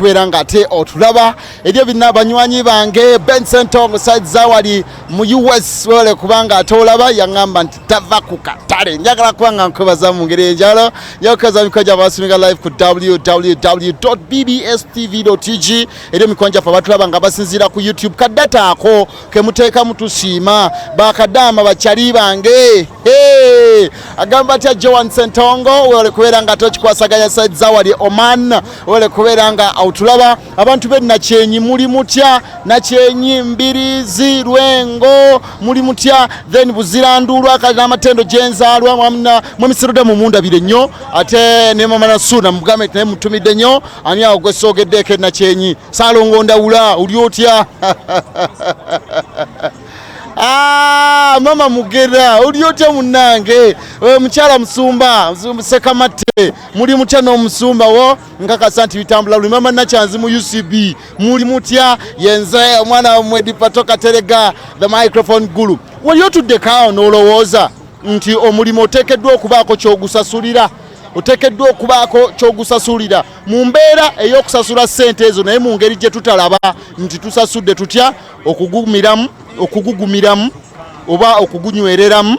kuberanga ate otulaba ebyo binna banywanyi bange Benson Tongo side zawali mu US wale kubanga atolaba yangamba nti tava ku katale njagala kubanga nkobaza mu ngere njalo yokaza mikoja basuminga live ku www.bbstv.tg ebyo mikonja fa batulaba nga basinzira ku YouTube kadata ako kemuteeka mutusiima bakadama bachali bange agamba ati Joan Sentongo wale kuberanga tochikwasaganya side zawali Oman wale kuberanga tulaba abantu be nakyenyi muli mutya nakyenyi mbirizi lwengo muli mutya then buzirandulwa akali amatendo jenzalwa mwamisirude mu munda bire nnyo ate ne mama nasuna mugambe ne mutumide nnyo ani agwesogedde ke nakyenyi salongo ndawula uli otya mama mugera uli otya munange mchala msumba sekamate muli mutya no musumba wo ngaka santi bitambula luli mama nachanzi mu UCB muli mutya yenze omwana wa Departo Kateregga the microphone guru wali otudde kawo nolowoza nti omulimo otekeddwa okubaako kyogusasulira otekeddwa okubaako kyogusasulira mu mbeera ey'okusasula ssente ezo naye mu ngeri gye tutalaba nti tusasudde tutya okugugumiramu oba okugunywereramu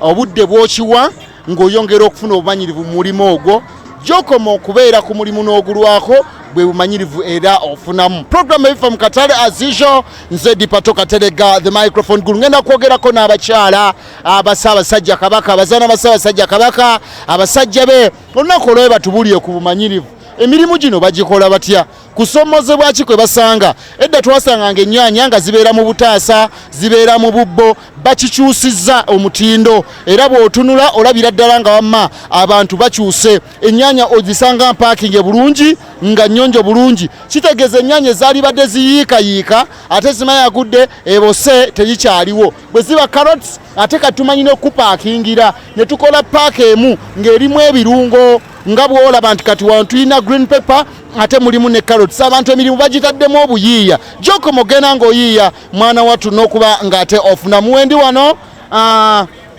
obudde bwokiwa ng'oyongera okufuna obumanyirivu mu mulimo ogwo gy'okoma okubeera ku mulimu n'ogulwako bwe bumanyirivu era ofunamu. Program ebifa mu katale as usual nze Departo Kateregga the microphone guru ngenda kwogerako n'abakyala abasabasajja kabaka abazaana basabasajja kabaka abasajja be olunaku olwo batubuulire ku bumanyirivu emirimu gino bagikola batya kusomozebwa ki kwe basanga edda twasanganga ennyaanya nga zibeera mu butaasa zibeera mu bubbo bakikyusizza omutindo era bw'otunula olabira ddala nga wamma abantu bakyuse ennyaanya ozisanga mpaakinge bulungi nga nnyonjo bulungi kitegeeza ennyaanya ezaali badde ziyiikayiika ate zimayagudde ebose tezikyaliwo bwe ziba carrots ate katumanyi n'okupaakingira ne tukola paaka emu ng'erimu ebirungo nga bw'olaba nti kati wantu tulina green pepper ate mulimu ne carrots abantu emirimu bagitaddemu obuyiiya joko mogena ng'oyiiya mwana wattu n'okuba ng'ate ofuna muwendi wano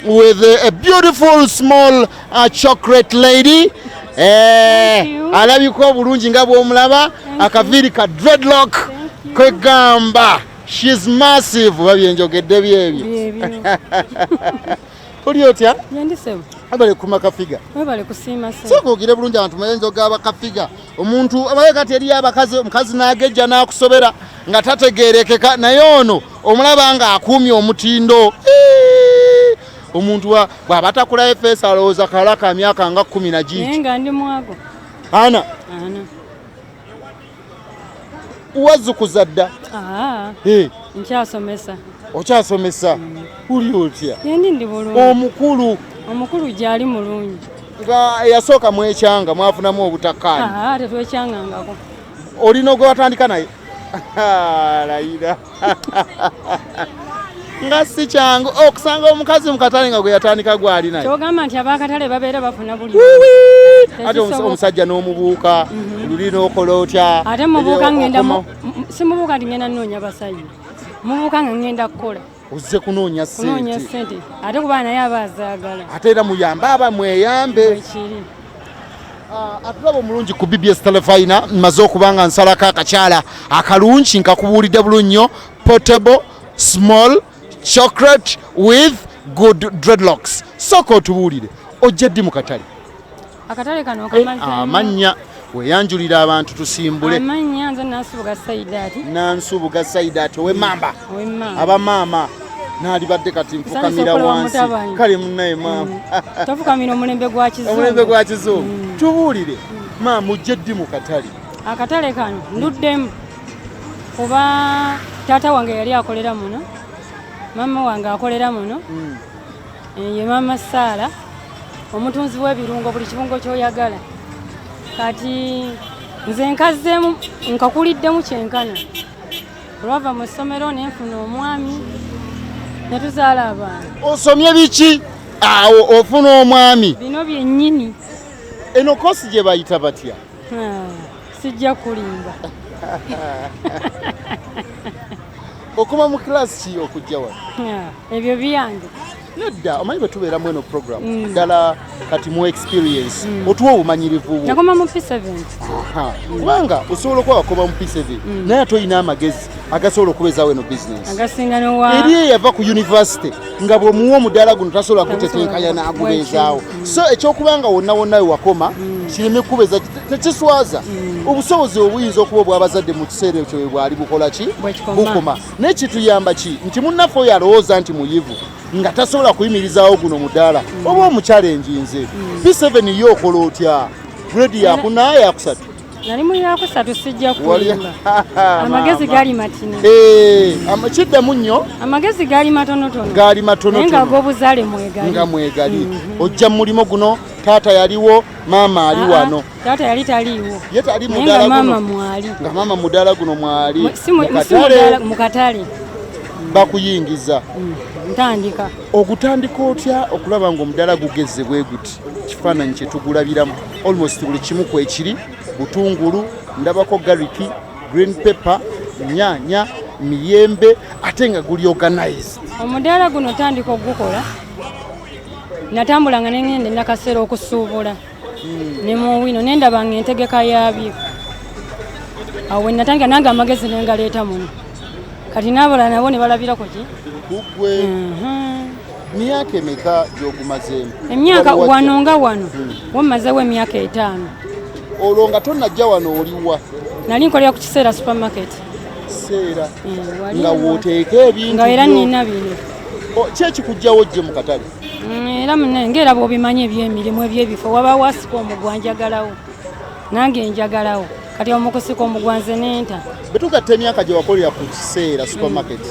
with a beautiful small chocolate lady alabika obulungi nga bw'omulaba akaviiri ka dreadlock kwegamba she's massive babyenjogedde byebyo oli otya yandisebo abale kuma kafiga abale kusima se soko gire bulungi abantu mayenzo gaba kafiga omuntu abaye kati eri abakazi omukazi nagejja nakusobera nga tategerekeka naye ono omulaba nga akumye omutindo omuntu bwaba takula efesa alowooza kalaka myaka nga 10 na jicho nenga ndi mwago ana wazukuza dda nkyasomesa okyasomesa uli otya ndi bulungi omukulu gyali mulungi nga yasooka mwekyanga mwafunamu obutakkaanya tetwekyangangako olina gwe watandika naye layira nga si kyangu okusanga omukazi mu katale nga gwe yatandika gwali naye kyogamba nti abakatale babeera bafuna buli ate omusajja n'omubuuka luli n'okola otya ate mubuuka ngenda simubuuka nti ngenda nnoonya basajja mubuuka nga ngenda kukola uzze kunoonya ssente ate kuba naye abazaagala ate era muyambe aba mweyambe atulaba omulungi ku BBS Terefayina mmaze okubanga nsalako akakyala akalungi nkakubuulidde bulungi nnyo portable small chocolate with good dreadlocks sooka otubuulire ojja ddi mu katale akatale kano amannya weyanjulira abantu tusimbule amanya nze Nansubuga Saidaati ow'emmamba abamaama naalibadde kati nfukamira wansi kale munnaye maama tofukamira omulembe gwa kizungu tubuulire maama ojja ddi mu katale akatale kano nduddemu kuba taata wange yali akolera muno maama wange akolera muno ye maama Saala omutunzi w'ebirungo buli kirungo ky'oyagala kati nze nkazeemu nkakuliddemu kyenkana olwava mu ssomero nenfuna omwami netuzaala abaana osomye biki awo ofuna omwami bino byennyini eno kosi gye bayita batya sijja kulimba okuma mu kilasi ki okujja wano ebyo byange nedda omanyi bwe tubeera mweno program ddala kati mu experience otuwa obumanyirivu bwo nakoma mu P7 kubanga osobola okuba wakoma mu P7 naye ate olina amagezi agasobola okubeezaawo eno business agasinga nowa eri eyava ku university nga bw'omuwa omudaala guno tasobola kutetenkanya n'agubeezaawo so ekyokubanga wonna wonna we wakoma kireme kubeeza tekiswaza obusobozi obuyinza okuba obw'abazadde mu kiseera ekyo bwali bukola ki bukoma naye kituyamba ki nti munnaffe oyo alowooza nti muyivu nga tasobola kuyimirizaawo guno mudaala oba omukyala enjinze P7 yo okola otya grade yakuna yakusatu nali mu yakusatu sijja kulimba amagezi gali matini kiddamu nnyo amagezi gali matonotono nga ag'obuzaale mwegali nga mwegali ojja mu mulimo guno taata yaliwo maama ali wano taata yali taliiwo ye tali mudaala maama mwali nga maama mudaala guno mwali mu katale bakuyingiza ntandika ogutandika otya okulaba ng'omudaala gugeze bwe guti kifaananyi kye tugulabiramu almost buli kimu kwekiri butungulu ndabako gariki green pepper nyaanya miyembe ate nga guli organized omudaala guno tandika ogukola natambulanga nengende nakaseera okusuubula ne mu wino nendaba nga entegeka yabyo awo we natandika nange amagezi nengaleeta muno kati n'abalala nabo ne balabirako ki gugwe myaka emeka gy'ogumazeemu emyaka wano nga wano wammazeewo emyaka 5 olwo nga tonnajja wano oliwa nali nkolera ku kiseera supermarket seera nga wooteeka ebintu nga era nina bino kyekikujjawo gye mu katale era ngera bw'obimanyi ebyemirimu ebyebifo wabaawo asika omugwa njagalawo nange njagalawo kati omukusika omugwanze nenta betugatta emyaka gye wakolera ku kiseera supermarket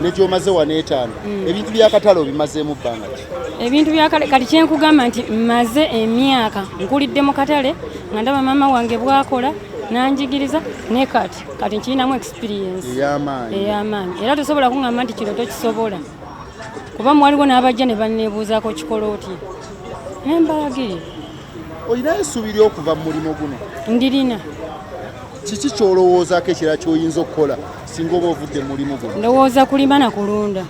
ne gyomaze wano 5 ebintu byakatale obimazeemu bbanga ki ebintu byakale kati kyenkugamba nti mmaze emyaka nkulidde mu katale nga ndaba maama wange bwakola nanjigiriza ne kati nkirinamu experience ey'amaanyi era tosobola kuŋŋamba nti kiro tokisobola kuba mwaliwo n'abajja ne banneebuuzaako kikola otya nembalagire olinayo essuubi ly'okuva mu mulimo guno ndirina kiki kyolowoozaako ekirala ky'oyinza okukola singa oba ovudde mu mulimu guno ndowooza kulima na kulunda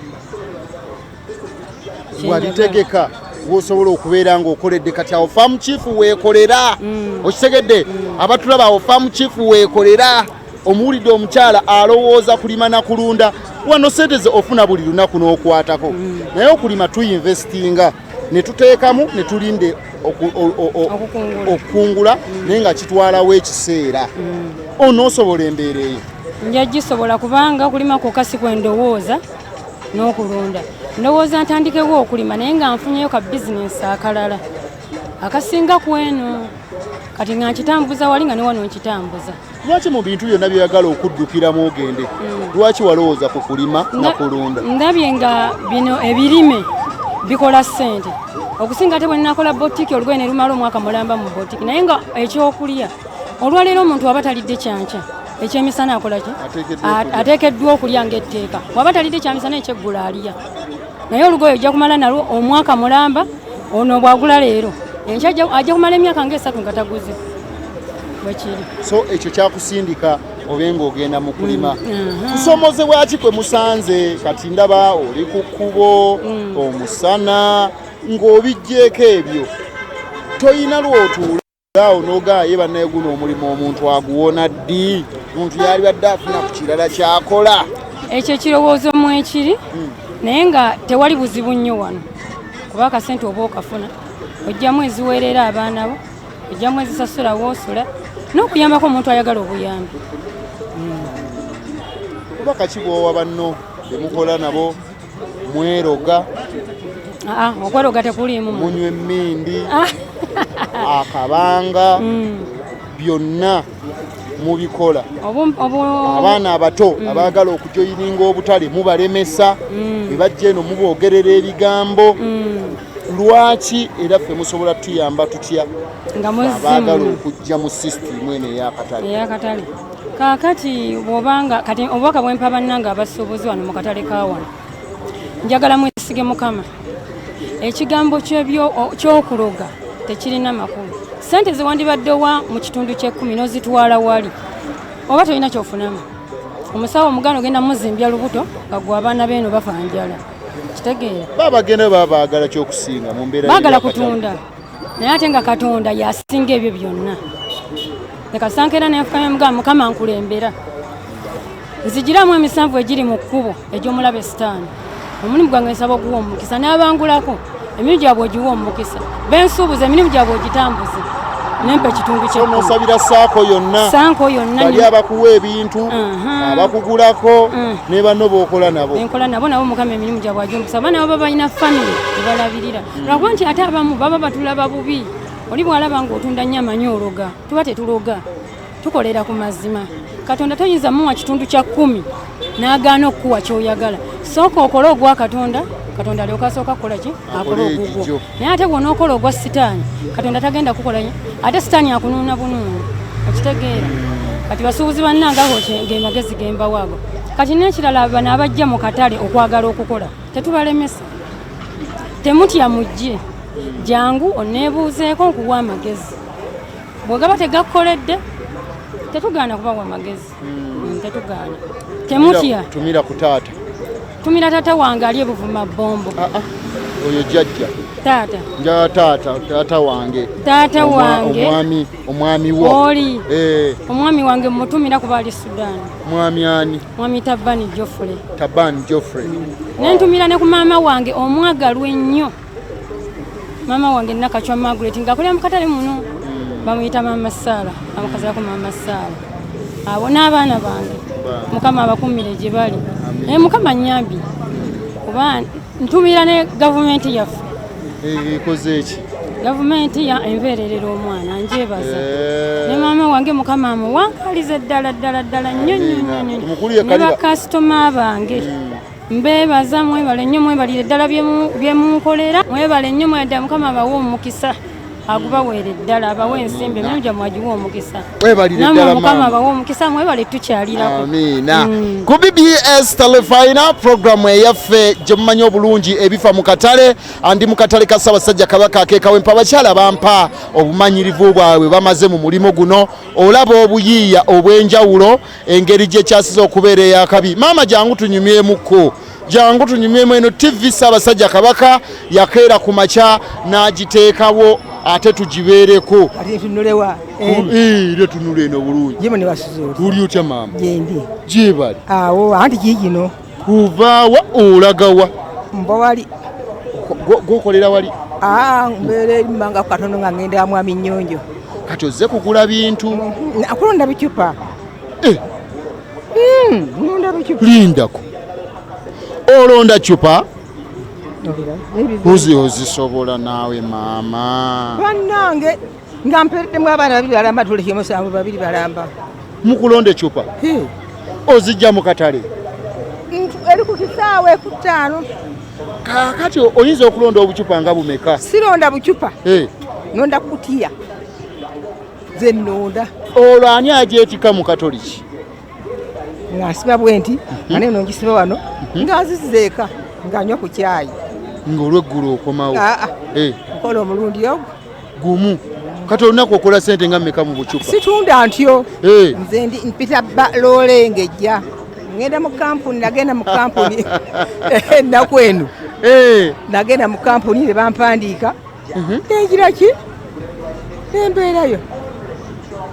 walitegeka wosobola okubeera ng'okoledde kati awo faamu chifu weekolera okitegedde abatulaba awo faamu chifu weekolera omuwulidde omukyala alowooza kulima na kulunda wano sente ze ofuna buli lunaku n'okwatako naye okulima tuyinvestinga ne tuteekamu ne tulinde okukungula naye nga kitwalawo ekiseera onoosobola embeera eyo nja gisobola kubanga okulima kwokka si kwendowooza n'okulunda ndowooza ntandikewo okulima naye nga nfunyeyo ka bizinensi akalala akasinga ku eno kati nga nkitambuza wali nga ne wano nkitambuza lwaki mu bintu byonna byoyagala okuddukiramu ogende lwaki walowooza ku kulima na kulunda ndabye nga bino ebirime bikola ssente okusinga ate bwe nnakola botiki olugoye ne lumala omwaka mulamba mu botiki naye nga ekyokulya olwaleero omuntu waba talidde kyankya ekyemisana akola ki ateekeddwa okulya ng'etteeka waba talidde kyamisana ekyeggula alya naye olugoye ojja kumala nalwo omwaka mulamba ono bwagula leero enkya ajja kumala emyaka nga3 nga taguze bwekiri so ekyo kyakusindika obe ng'ogenda mu kulima kusomozebwa ki kwe musanze kati ndaba oli ku kkubo omusana ng'obijjeeko ebyo toyina lw'otuula awo n'ogaaye bannaye guno omulimu omuntu aguwona ddi omuntu yali badde afuna ku kirala kyakola ekyo ekirowoozo mu ekiri naye nga tewali buzibu nnyo wano kuba akasente oba okafuna ojjamu eziweerera abaana bo ojjamu ezisasula woosula n'okuyambako omuntu ayagala obuyambi kuba kaki bwowa banno bemukola nabo mweroga okweroga tekuliimu munywa emmindi akabanga byonna mubikola abaana abato abaagala okujoyininga obutale mubalemesa bebajja eno muboogerera ebigambo lwaki era ffe musobola tuyamba tutya abaagala okujja mu sisitimu eno ey'akatale kaakati bwobanga kati obubaka bwempa bannanga abasuubuzi wano mu katale ka wano njagala mwesige mukama ekigambo ky'okuloga tekirina makulu sente zewandibaddewa mu kitundu kye10 n'ozitwala wali oba tolina kyofunamu omusawo omuganda ogenda muzimbya lubuto nga gwe abaana beeno bafa njala okitegeera babagenda babaagala kyokusinga mu mbeera baagala kutunda naye ate nga Katonda yasinga ebyo byonna leka sankera nenfukamya Mukama nkulembera nzigiramu emisanvu egiri mu kkubo egy'omulabe sitaani omulimu gwange nsaba oguwa omukisa n'abangulako emirimu gyabwe ogiwa omukisa bensuubuza emirimu gyabwe ogitambuze nempe ekitundu ky'onosabira saako yonna bali abakuwa ebintu abakugulako ne banno b'okola nabo nabo Mukama emirimu gyabwe agiwa omukisa abaana baba balina famire ebalabirira lwakuba nti ate abamu baba batulaba bubi oli bw'alaba ng'otunda nnyo amanyi ologa tuba tetuloga tukolera ku mazima Katonda toyinza muwa kitundu kya 10 n'agaana okukuwa ky'oyagala sooka okole ogwa Katonda alyoka asooka kukola ki akola ogugwo naye ate bw'onookola ogwa sitaani Katonda tagenda kukola ate sitaani akunuuna bunuunu okitegeera kati basuubuzi bannangaho gemagezi gembawaago kati n'ekirala bano abajja mu katale okwagala okukola tetubalemesa temutya mujje jangu oneebuuzeeko nkuwa amagezi bwe gaba tegakukoledde tetugaana kubawa amagezi tetugaana temutya tumira taata wange ali ebuvuma bombo oyo jjajja taata wange omwami wo oli omwami wange mutumira kuba ali Sudan mwami ani mwami Tabani Joffrey nentumira ne ku maama wange omwagalwa ennyo maama wange Nakachwa Margaret ngakolera mu katale muno bamuyita Mama Sala amukazako Mama Sala abo n'abaana bange Mukama abakumire gye bali Mukama nnyambi kuba ntumira ne gavumenti yaffe ekoze eki gavumenti ya envererera omwana njebaza ne maama wange Mukama amuwankalize ddala nnyo ne bakasitoma bange mbebaza mwebale nnyo mwebalire ddala byemunkolera mwebale nnyo mwedda Mukama abawe omukisa agubaweere ddala abawe ensimbi emirimu gyammwe agiwa omukisa namwe Mukama abawe omukisa mwebale tukyalirako amiina ku BBS Terefayina programu eyaffe gye mumanyi obulungi ebifa mu katale andi mu katale ka Ssaabasajja Kabaka ake Kawempe abakyala bampa obumanyirivu bwabwe bamaze mu mulimu guno olaba obuyiiya obw'enjawulo engeri gye kyasiza okubeera ey'akabi maama jangu tunyumyemukko jangu tunyumyemu eno TV Ssaabasajja Kabaka yakeera ku makya n'agiteekawo ate tugibeereko tunule eno bulungi uli otya maama gyebali awo anti giigino kuvaawa olagawa mbawali gokolera wali mbeera erimanga ku katono nga ngenda mwami nnyonjo kati ozze kugula bintu akulonda bicupa lindako olonda cupa ozisobola naawe maama bannange nga mpereddemu abaana babiri balamba tuleke musanvu babiri balamba mukulonda ecupa ozijja mu katale eri ku kisaawe ku 5 kakati oyinza okulonda obucupa nga bumeka sironda bucupa nonda kutiya ze nnonda olwo ani agyetika mu katoliki nga nsiba bwenti ane nongisiba wano nga nzizeeka nga nywa ku kyayi ng'olweggulo okomawo okola omulundi ogwo gumu kati olunaku okola sente nga mmeka mu bucupa situnda ntyo nze mpita loole ngejja ngenda mu kampuni nagenda mu kampuni ennaku eno nagenda mu kampuni ne bampandiika nengira ki nembeerayo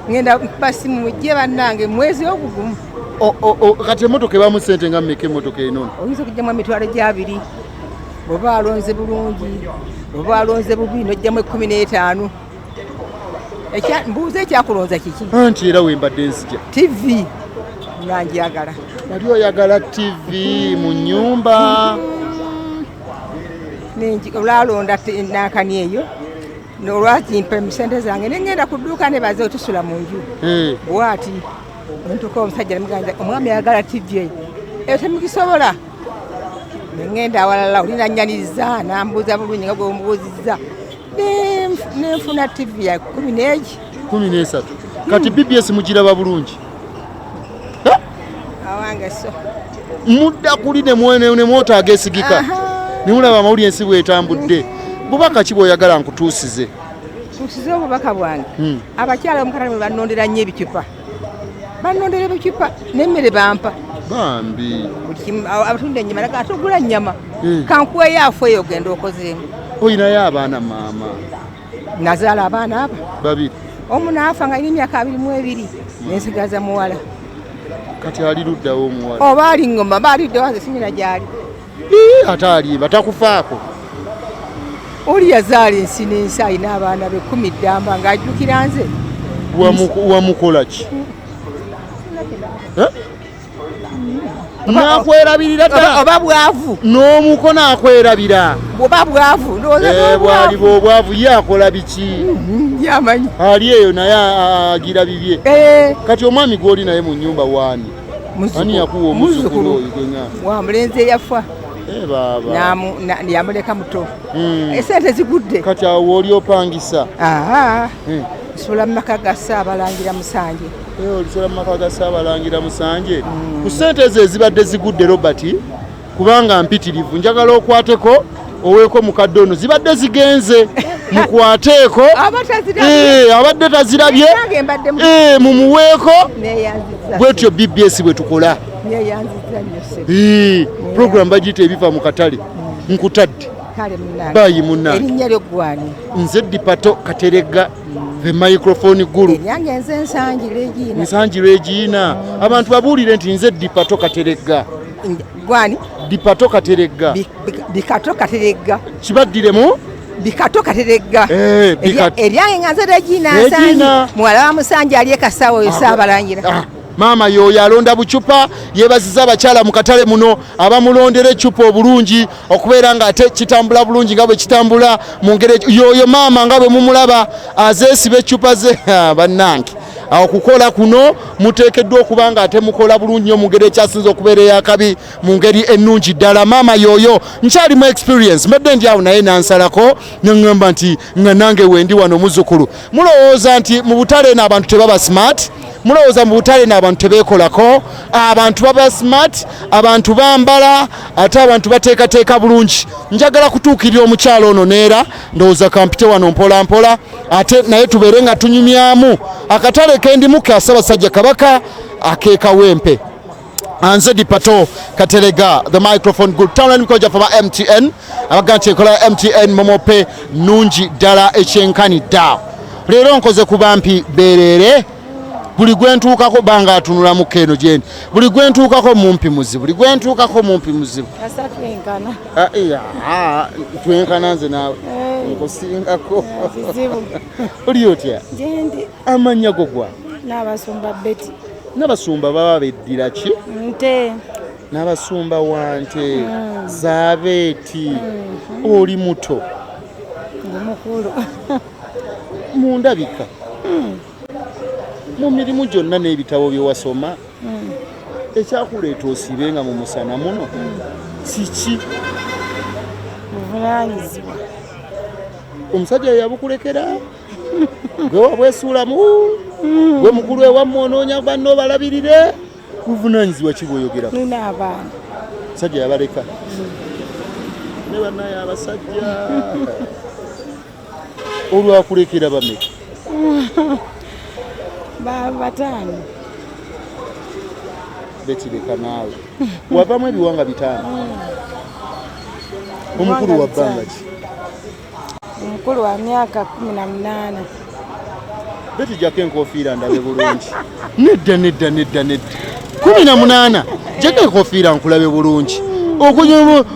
ngenda mpasimu mujje bannange mwezi ogugumu kati emotoka ebamu sente nga mmeka emotoka enono oyinza okugyamu emitwalo gy'abiri bw'oba alonze bulungi bw'oba alonze bubi n'ojjamu 15 mbuuza ekyakulonza kiki anti era wembadde nzija TV nga njagala wali oyagala TV mu nnyumba olwalonda nakani eyo olwakimpa emisente zange nengenda ku dduuka nebaze otusula mu nju bwati ntuka omusajja nemugamba omwami ayagala TV eyo temukisobola nengenda awalala olinanyaniriza nambuuza bulungi nga bwembuuzizza nenfuna TV ya 13 kati BBS mugiraba bulungi awange so mudda kuli nemwota Ageesigika nemulaba amawulire ensi bwetambudde bubaka ki bw'oyagala nkutuusize obubaka bwange abakyala omukatale banondera nnyo ebicupa banondera ebicupa n'emmere bampa bambi abatunda ennyama naga atugula nnyama kankuweyo afeeyo ogenda okozeemu. Oyinayo abaana maama? Nazaala abaana abo babiri. Omu naafa nga alina emyaka 22 nensigaza muwala. Kati ali luddawo omuwala? Oba ali ngoma baaliddewo nze sinyina gyali. Ate aliba takufaako? Oli yazaala ensi n'ensi alina abaana be 10 ddamba ng'ajjukira nze. Wamukola ki? Nakwerabirira dda oba bwavu n'omuko nakwerabira oba bwavu bwaliba obwavu ye akola biki yamanyi ali eyo naye agira bibye kati omwami gw'oli naye mu nnyumba waani ani yakuwa omuzukulu oyo genya wa mulenzi yafa baba yamuleka muto esente zigudde kati awo oli opangisa nsula mu maka ga Ssaabalangira Musanje. Olisula mu maka ga Ssaabalangira Musanje ku ssente ze ezibadde zigudde Robert kubanga mpitirivu njagala okwateko oweeko mukadde ono zibadde zigenze mukwateeko abadde tazirabye mumuweeko bwetyo BBS bwe tukola program bagiyita ebiva mu katale nkutadde bayi munna erinnya lyo gwani nze Departo Kateregga the microphone guru yange nze Nsangi Regina abantu babuulire nti nze Departo Kateregga gwani Departo Kateregga Bikato Kateregga kibaddiremu Bikato Kateregga eryange nga nze Regina muwala wa Musanje ali ekasawo Ssaabalangira Mama yoyo alonda bucupa yebaziza abakyala mu katale muno abamulondera ecupa obulungi okubeera nga ate kitambula bulungi nga bwe kitambula mu ngeri yoyo mama nga bwe mumulaba azeesiba ecupa ze bannange awo kukola kuno muteekeddwa okuba nga ate mukola bulungi nnyo mu ngeri ekyasinza okubeera ey'akabi mu ngeri ennungi ddala mama yoyo nkyalimu experience mbadde ndi awo naye nansalako neŋŋamba nti nga nange wendi wano muzzukulu mulowooza nti mu butale n'abantu tebaba smart mulowooza mu butale n'abantu tebeekolako abantu baba smart abantu bambala ate abantu bateekateeka bulungi njagala kutuukirira omukyalo ono neera ndowooza kampite wano mpola mpola ate naye tubeere nga tunyumyamu akatale kendimu ka Ssaabasajja Kabaka ak'e Kawempe Anze Departo Kateregga the microphone good town line koja from MTN abaganti ekola MTN momope nungi ddala ekyenkani dda leero nkoze kubampi beerere buli gwentuukako banga atunula mu keno gyendi buli gwentuukako mumpi muzibu buli gwentuukako mumpi muzibu twenkana nze naawe nkusingako oli otya amannya go gwa n'abasumba Betty n'abasumba baba beddira ki nte n'abasumba wante zaabeeti oli muto mukulu mundabika mu mirimu gyonna n'ebitabo bye wasoma ekyakuleeta osibe nga mu musana muno kiki buvunaanyizibwa omusajja yabukulekera gwe wabwesuulamu gwe mukulu ewammwe onoonya banno obalabirire buvunaanyizibwa ki bw'oyogerako nina abaana omusajja yabaleka ne bannaye abasajja olwakulekera bameka bataano betireka naawe wavamu ebiwanga 5 omukulu wa bbanga ki omukulu wa myaka 18 betijjako enkofiira ndabe bulungi nedda 18 jjako enkofiira nkulabe bulungi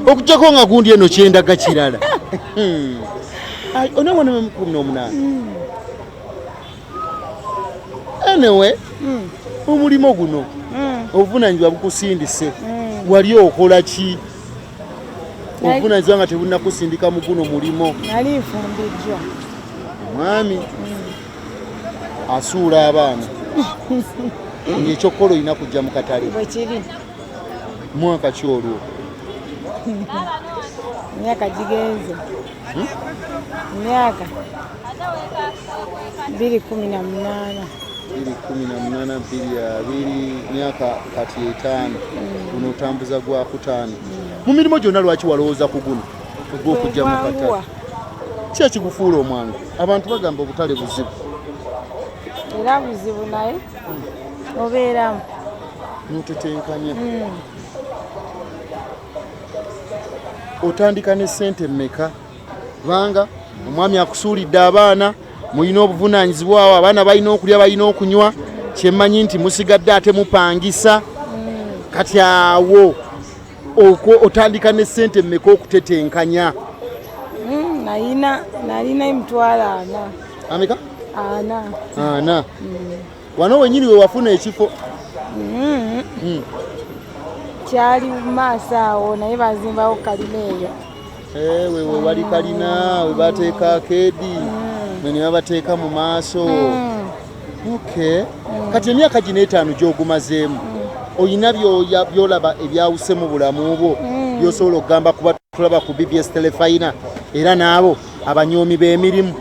okujjako nga gundi eno kyendaga kirala onabona 18 anyway omulimu guno obuvunanyizibwa bukusindise wali okola ki obuvunanyizibwa nga tebunakusindika mu guno mulimo nali nfumbiddwa omwami asuula abaana ng'ekyokukola olina kujja mu katale bwekiri mwaka ki olwo myaka gigenze myaka 218 myaka kati 5 guno otambuza gwa kutaano mu mirimu gyonna lwaki walowooza ku guno ogw'okujja mu katale ki ekigufuula omwangu abantu bagamba obutale buzibu era buzibu naye obeeramu N'otetenkanya. Otandika ne ssente mmeka? Kubanga omwami akusuulidde abaana, mulina obuvunaanyizibwa awo, abaana balina okulya, balina okunywa, kyemmanyi nti musigadde ate mupangisa. Kati awo otandika ne ssente mmeka okutetenkanya? Nalina emitwalo 4. Ameka? 4. 4. Wano wenyini we wafuna ekifo? Kyali mu maaso awo naye bazimbawo kalina eyo. We wali kalina we bateeka akeedi ne babateeka mu maaso. Okay. Kati emyaka gino 5 gy'ogumazeemu oyina byolaba ebyawuse mu bulamu bwo byosobola okugamba kuba tulaba ku BBS Terefayina era n'abo abanyoomi b'emirimu?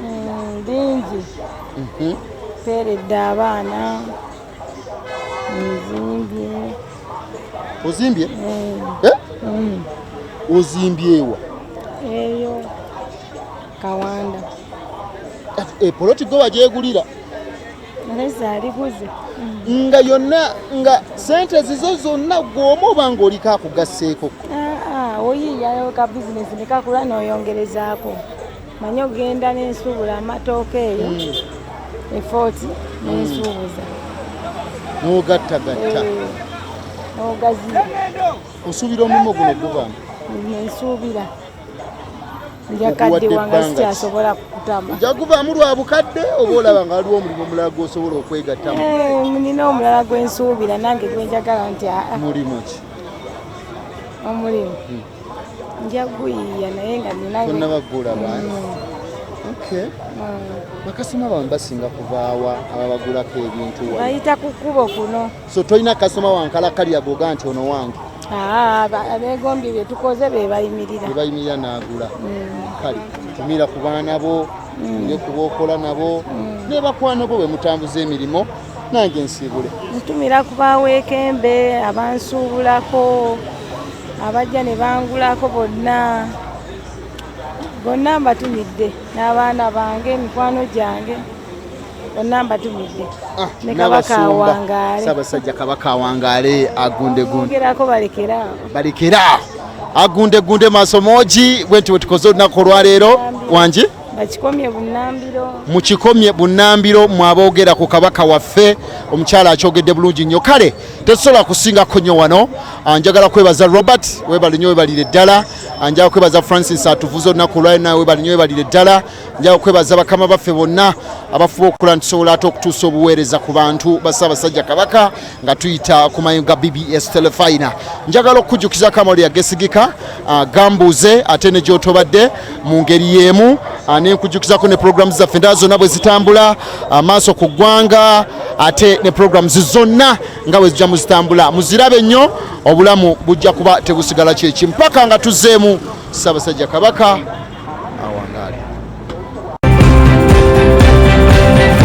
Bingi. Peeredde abaana. Ozimbye? Ozimbye wa? Eyo Kawanda. Poloti gwe wagyegulira? Aliguze. Nga yonna nga sente zizo zonna gw'omu oba ng'oliko akugasseeko? Oyiyayo ka bizinesi nekakula n'oyongerezaako. Manyi ogenda n'ensuubula amatooke eyo efooti n'ensuubuza. N'ogattagatta. N'ogaziya. Osuubira omulimu guno guvaamu? Nensuubira. Njakadde wanga sikyasobola kukutama. Njaguvaamu lwa bukadde oba olaba nga waliwo omulimu omulala gw'osobola okwegattamu? Nina omulala gwensuubira nange gwenjagala nti mulimu ki? Omulimu njaguyiya naye nga ninayo. Tonnabagula baani? Okay. Bakasoma bawe basinga kuvaawa ababagulako ebintu wa? Bayita ku kkubo kuno. So tolina kasoma wankalakali agoga nti ono wange? Abeegombye bye tukoze be bayimirira. Be bayimirira n'agula. Kale tumira ku baana bo, ne ku b'okola nabo, ne bakwano bo be mutambuza emirimu, nange nsiibule. Ntumira ku baweekembe, abansuubulako, abajja ne bangulako bonna. Bonna mbatumidde n'abaana bange, emikwano gyange. Bonna mbatumidde. Ne Kabaka awangaale. Ssaabasajja Kabaka awangaale agundegunde. Ongerako balekera. Agundegunde Masomoji bwenti wetukoze olunaku olwaleero wangi? Bakikomye Bunnambiro. Mukikomye Bunnambiro mwaboogera ku Kabaka waffe omukyala akyogedde bulungi nnyo. Kale tetusobola kusingako nnyo wano. Njagala kwebaza Robert webale nnyo webalire ddala. Njagala kwebaza Francis atuvuze olunaku olwaleero nawe webale nnyo webalire ddala. Njagala kwebaza bakama baffe bonna abafuba okukola ntusobola ate okutuusa obuweereza ku bantu ba Ssaabasajja Kabaka nga tuyita ku mayu ga BBS Terefayina. Njagala okukujjukiza Kamali Ageesigika Gambuuze ate ne gy'otobadde mu ngeri y'emu. Nkujjukizako ne programu zaffe endala zonna bwe zitambula amaaso ku ggwanga ate ne programu zonna nga bwe zijja muzitambula. Muzirabe nnyo, obulamu bujja kuba tebusigala kyekimu mpaka nga tuzzeemu Ssaabasajja Kabaka